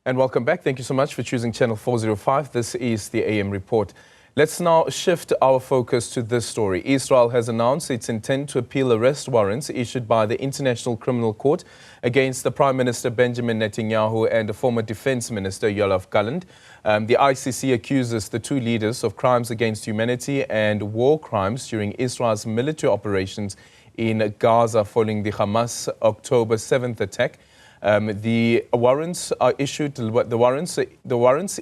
And welcome back. Thank you so much for choosing Channel 405. This is the AM Report. Let's now shift our focus to this story. Israel has announced its intent to appeal arrest warrants issued by the International Criminal Court against the Prime Minister Benjamin Netanyahu and the former Defense Minister Yoav Gallant. The ICC accuses the two leaders of crimes against humanity and war crimes during Israel's military operations in Gaza following the Hamas October 7th attack. The warrants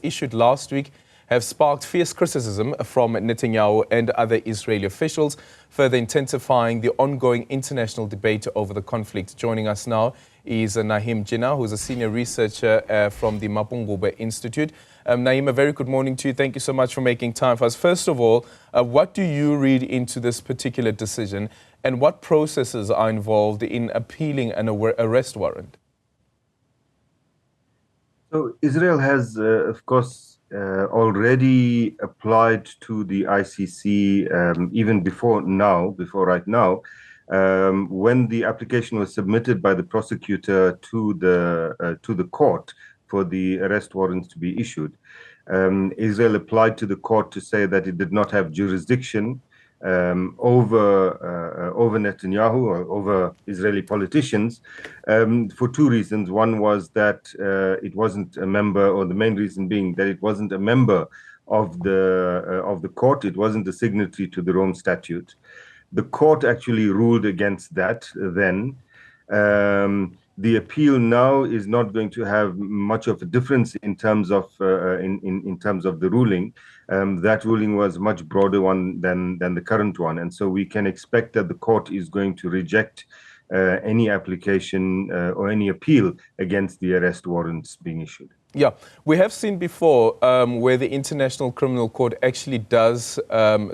issued last week have sparked fierce criticism from Netanyahu and other Israeli officials, further intensifying the ongoing international debate over the conflict. Joining us now is Jeenah, who's a senior researcher from the Mapungubwe Institute. Naeem, a very good morning to you. Thank you so much for making time for us. First of all, what do you read into this particular decision, and what processes are involved in appealing an arrest warrant? So Israel has, of course, already applied to the ICC even before right now, when the application was submitted by the prosecutor to the court for the arrest warrants to be issued. Israel applied to the court to say that it did not have jurisdiction over Netanyahu or over Israeli politicians for two reasons. One was that it wasn't a member, or the main reason being that it wasn't a member of the court. It wasn't a signatory to the Rome Statute. The court actually ruled against that then. The appeal now is not going to have much of a difference in terms of in terms of the ruling. That ruling was much broader one than the current one, and so we can expect that the court is going to reject any application or any appeal against the arrest warrants being issued. Yeah, we have seen before where the International Criminal Court actually does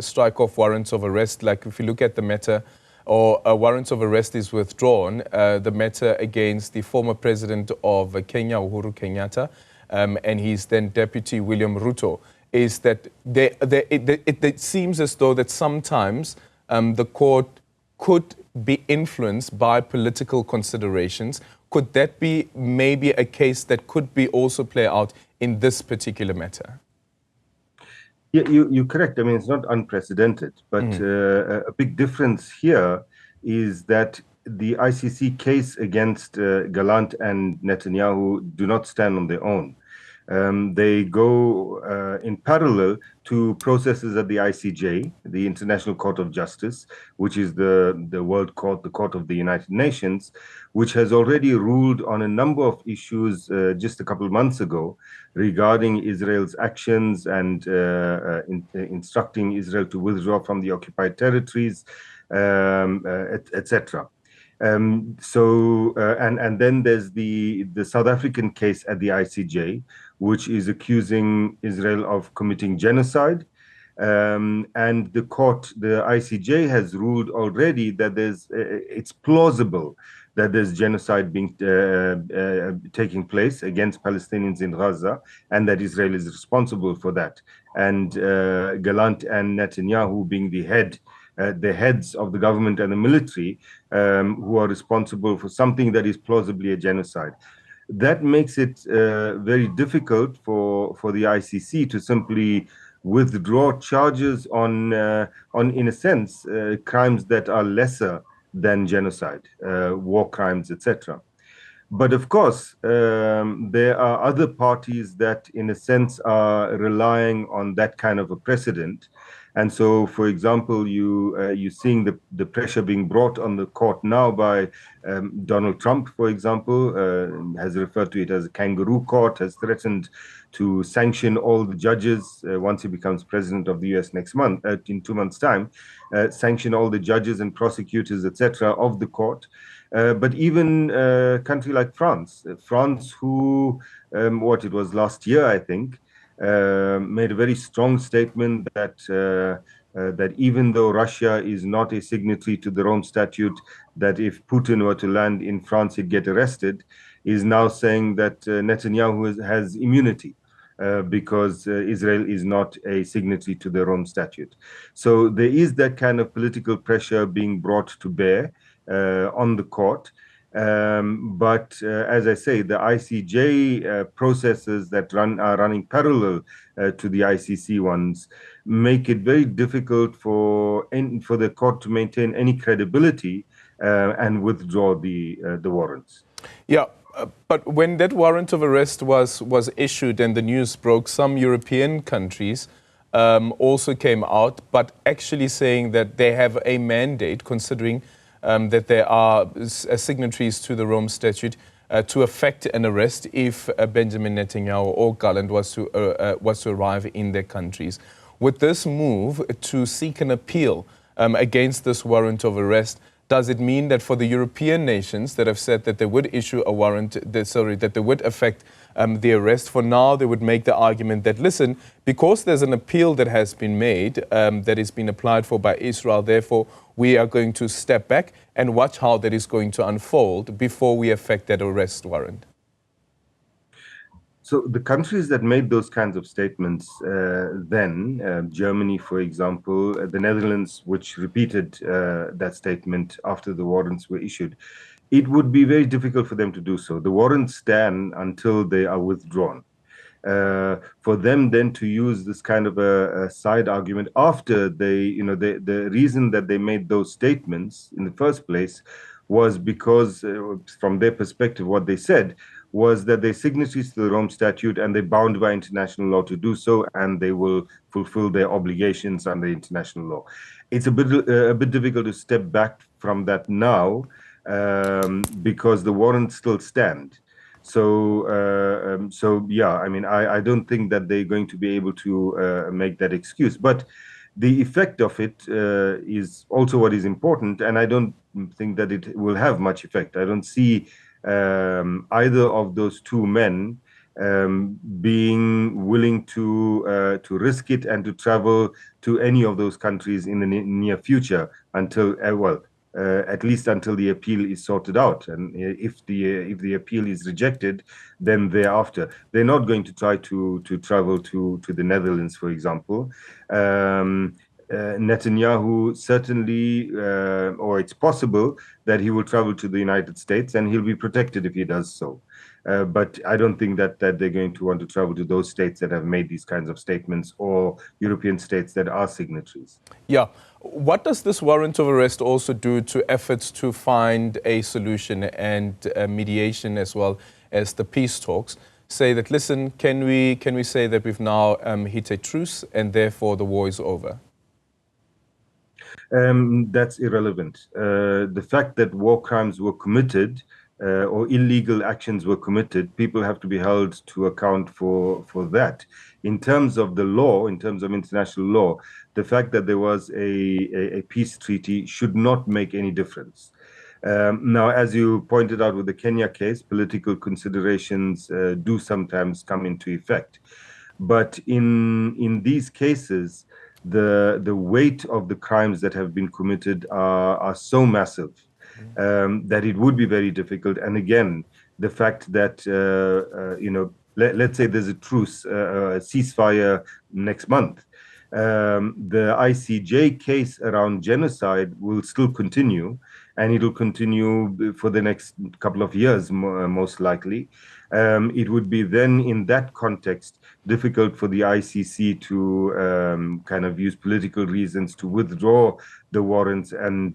strike off warrants of arrest. Like if you look at the matter, or a warrant of arrest is withdrawn, the matter against the former president of Kenya, Uhuru Kenyatta, and his then deputy, William Ruto, is that it seems as though that sometimes the court could be influenced by political considerations. Could that be maybe a case that could be also play out in this particular matter? Yeah, you're correct. I mean, it's not unprecedented, but a big difference here is that the ICC case against Gallant and Netanyahu do not stand on their own. They go in parallel to processes at the ICJ, the International Court of Justice, which is the World Court, the Court of the United Nations, which has already ruled on a number of issues just a couple of months ago regarding Israel's actions and instructing Israel to withdraw from the occupied territories, etc. And then there's the South African case at the ICJ, which is accusing Israel of committing genocide. And the ICJ has ruled already that it's plausible that there's genocide being taking place against Palestinians in Gaza, and that Israel is responsible for that. And Gallant and Netanyahu being the heads of the government and the military, who are responsible for something that is plausibly a genocide. That makes it very difficult for the ICC to simply withdraw charges on in a sense, crimes that are lesser than genocide, war crimes, etc. But of course, there are other parties that, in a sense, are relying on that kind of a precedent. And so, for example, you're seeing the pressure being brought on the court now by Donald Trump, for example, has referred to it as a kangaroo court, has threatened to sanction all the judges once he becomes president of the US next month, in 2 months' time, sanction all the judges and prosecutors, etc., of the court. But even a country like France, who, it was last year, I think, made a very strong statement that even though Russia is not a signatory to the Rome Statute, that if Putin were to land in France, he'd get arrested, is now saying that Netanyahu has immunity because Israel is not a signatory to the Rome Statute. So there is that kind of political pressure being brought to bear on the court. But as I say, the ICJ processes that are running parallel to the ICC ones make it very difficult for the court to maintain any credibility and withdraw the warrants. Yeah, but when that warrant of arrest was issued and the news broke, some European countries also came out, but actually saying that they have a mandate, considering that they are signatories to the Rome Statute, to effect an arrest if Benjamin Netanyahu or Gallant was to arrive in their countries. With this move to seek an appeal against this warrant of arrest, does it mean that for the European nations that have said that they would issue a warrant, that they would effect the arrest, for now they would make the argument that, listen, because there's an appeal that has been made, that is being applied for by Israel, therefore we are going to step back and watch how that is going to unfold before we effect that arrest warrant? So the countries that made those kinds of statements Germany, for example, the Netherlands, which repeated that statement after the warrants were issued, it would be very difficult for them to do so. The warrants stand until they are withdrawn. For them then to use this kind of a side argument after the reason that they made those statements in the first place was because, from their perspective, what they said was that they're signatories to the Rome Statute and they're bound by international law to do so, and they will fulfill their obligations under international law. It's a bit difficult to step back from that now because the warrants still stand. So yeah, I mean, I don't think that they're going to be able to make that excuse. But the effect of it is also what is important, and I don't think that it will have much effect. I don't see either of those two men being willing to risk it and to travel to any of those countries in the near future until, at least until the appeal is sorted out. And if the appeal is rejected, then thereafter, they're not going to try to travel to the Netherlands, for example. Netanyahu certainly, or it's possible that he will travel to the United States, and he'll be protected if he does so. But I don't think that they're going to want to travel to those states that have made these kinds of statements, or European states that are signatories. Yeah. What does this warrant of arrest also do to efforts to find a solution and mediation, as well as the peace talks? Say that, listen, can we say that we've now hit a truce and therefore the war is over? That's irrelevant. The fact that war crimes were committed or illegal actions were committed, people have to be held to account for that. In terms of the law, in terms of international law, the fact that there was a peace treaty should not make any difference. Now, as you pointed out with the Kenya case, political considerations do sometimes come into effect. But in these cases, the weight of the crimes that have been committed are so massive that it would be very difficult. And again, the fact that let's say there's a truce, a ceasefire next month, the ICJ case around genocide will still continue, and it will continue for the next couple of years, most likely. It would be then, in that context, difficult for the ICC to kind of use political reasons to withdraw the warrants and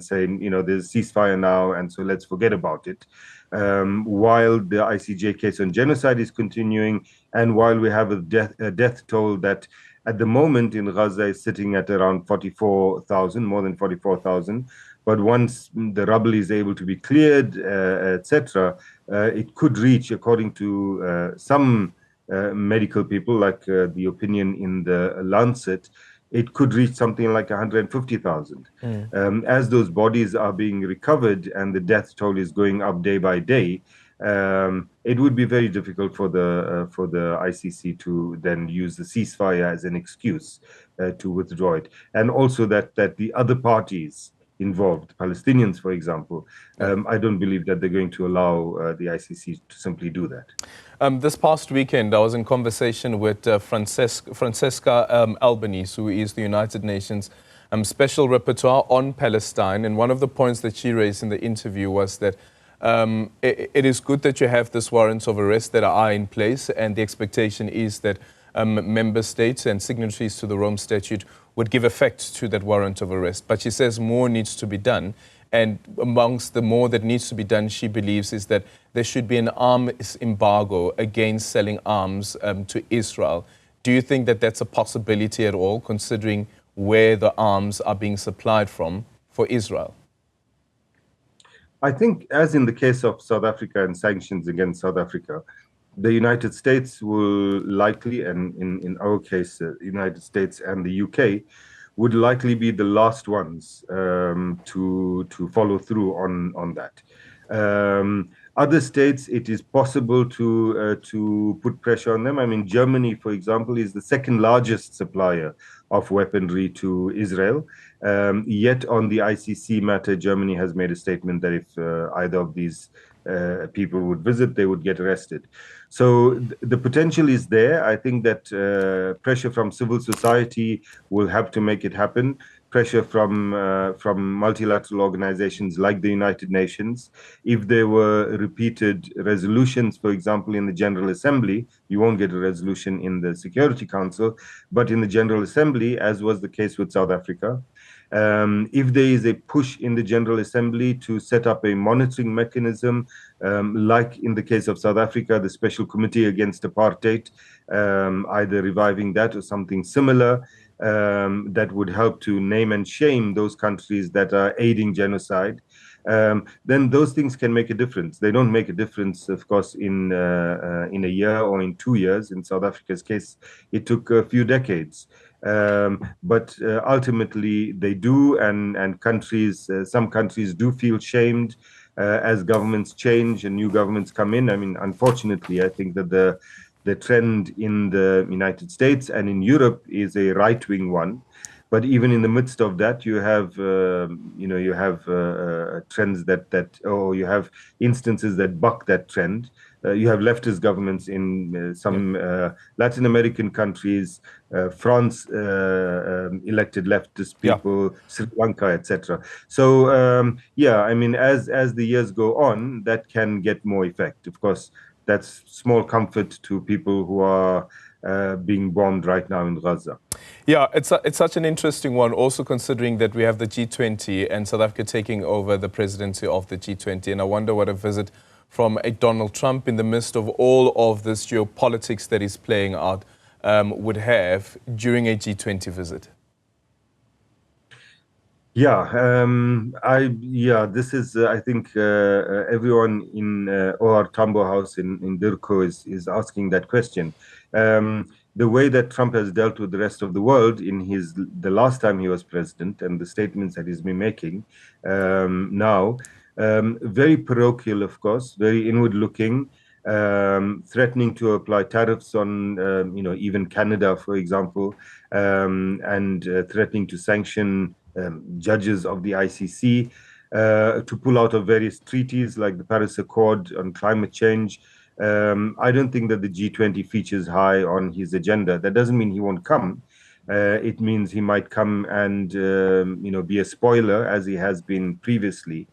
saying, there's a ceasefire now, and so let's forget about it. While the ICJ case on genocide is continuing, and while we have a death toll that at the moment in Gaza is sitting at around 44,000, more than 44,000. But once the rubble is able to be cleared, etc., it could reach, according to some medical people, like the opinion in the Lancet, it could reach something like 150,000. As those bodies are being recovered and the death toll is going up day by day, it would be very difficult for the ICC to then use the ceasefire as an excuse to withdraw it, and also that the other parties involved, Palestinians, for example, I don't believe that they're going to allow the ICC to simply do that. This past weekend, I was in conversation with Francesca Albanese, who is the United Nations special repertoire on Palestine. And one of the points that she raised in the interview was that it is good that you have these warrants of arrest that are in place, and the expectation is that member states and signatories to the Rome Statute would give effect to that warrant of arrest. But she says more needs to be done. And amongst the more that needs to be done, she believes, is that there should be an arms embargo against selling arms to Israel. Do you think that that's a possibility at all, considering where the arms are being supplied from for Israel? I think, as in the case of South Africa and sanctions against South Africa, the United States will likely, and in our case, the United States and the UK, would likely be the last ones to follow through on that. Other states, it is possible to put pressure on them. I mean, Germany, for example, is the second largest supplier of weaponry to Israel. Yet on the ICC matter, Germany has made a statement that if either of these people would visit, they would get arrested. So the potential is there. I think that pressure from civil society will have to make it happen. Pressure from multilateral organizations like the United Nations. If there were repeated resolutions, for example, in the General Assembly, you won't get a resolution in the Security Council, but in the General Assembly, as was the case with South Africa, if there is a push in the General Assembly to set up a monitoring mechanism, like in the case of South Africa, the Special Committee Against Apartheid, either reviving that or something similar, that would help to name and shame those countries that are aiding genocide, then those things can make a difference. They don't make a difference, of course, in a year or in 2 years. In South Africa's case, it took a few decades. But ultimately they do, and countries, some countries do feel shamed as governments change and new governments come in. I mean, unfortunately, I think that the trend in the United States and in Europe is a right-wing one. But even in the midst of that, you have trends or you have instances that buck that trend. You have leftist governments in some Latin American countries, France elected leftist people, Sri Lanka, etc. So I mean, as the years go on, that can get more effect. Of course, that's small comfort to people who are being bombed right now in Gaza. Yeah, it's such an interesting one, also considering that we have the G20 and South Africa taking over the presidency of the G20. And I wonder what a visit from a Donald Trump in the midst of all of this geopolitics that is playing out would have during a G20 visit. This is, I think, everyone in OR Tambo House in Dirko is asking that question. The way that Trump has dealt with the rest of the world in the last time he was president, and the statements that he's been making now, very parochial, of course, very inward-looking, threatening to apply tariffs on, even Canada, for example, and threatening to sanction judges of the ICC, to pull out of various treaties like the Paris Accord on climate change. I don't think that the G20 features high on his agenda. That doesn't mean he won't come. It means he might come and be a spoiler, as he has been previously.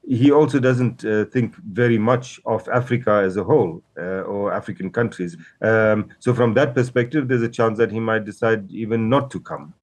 He also doesn't think very much of Africa as a whole, or African countries. So from that perspective, there's a chance that he might decide even not to come.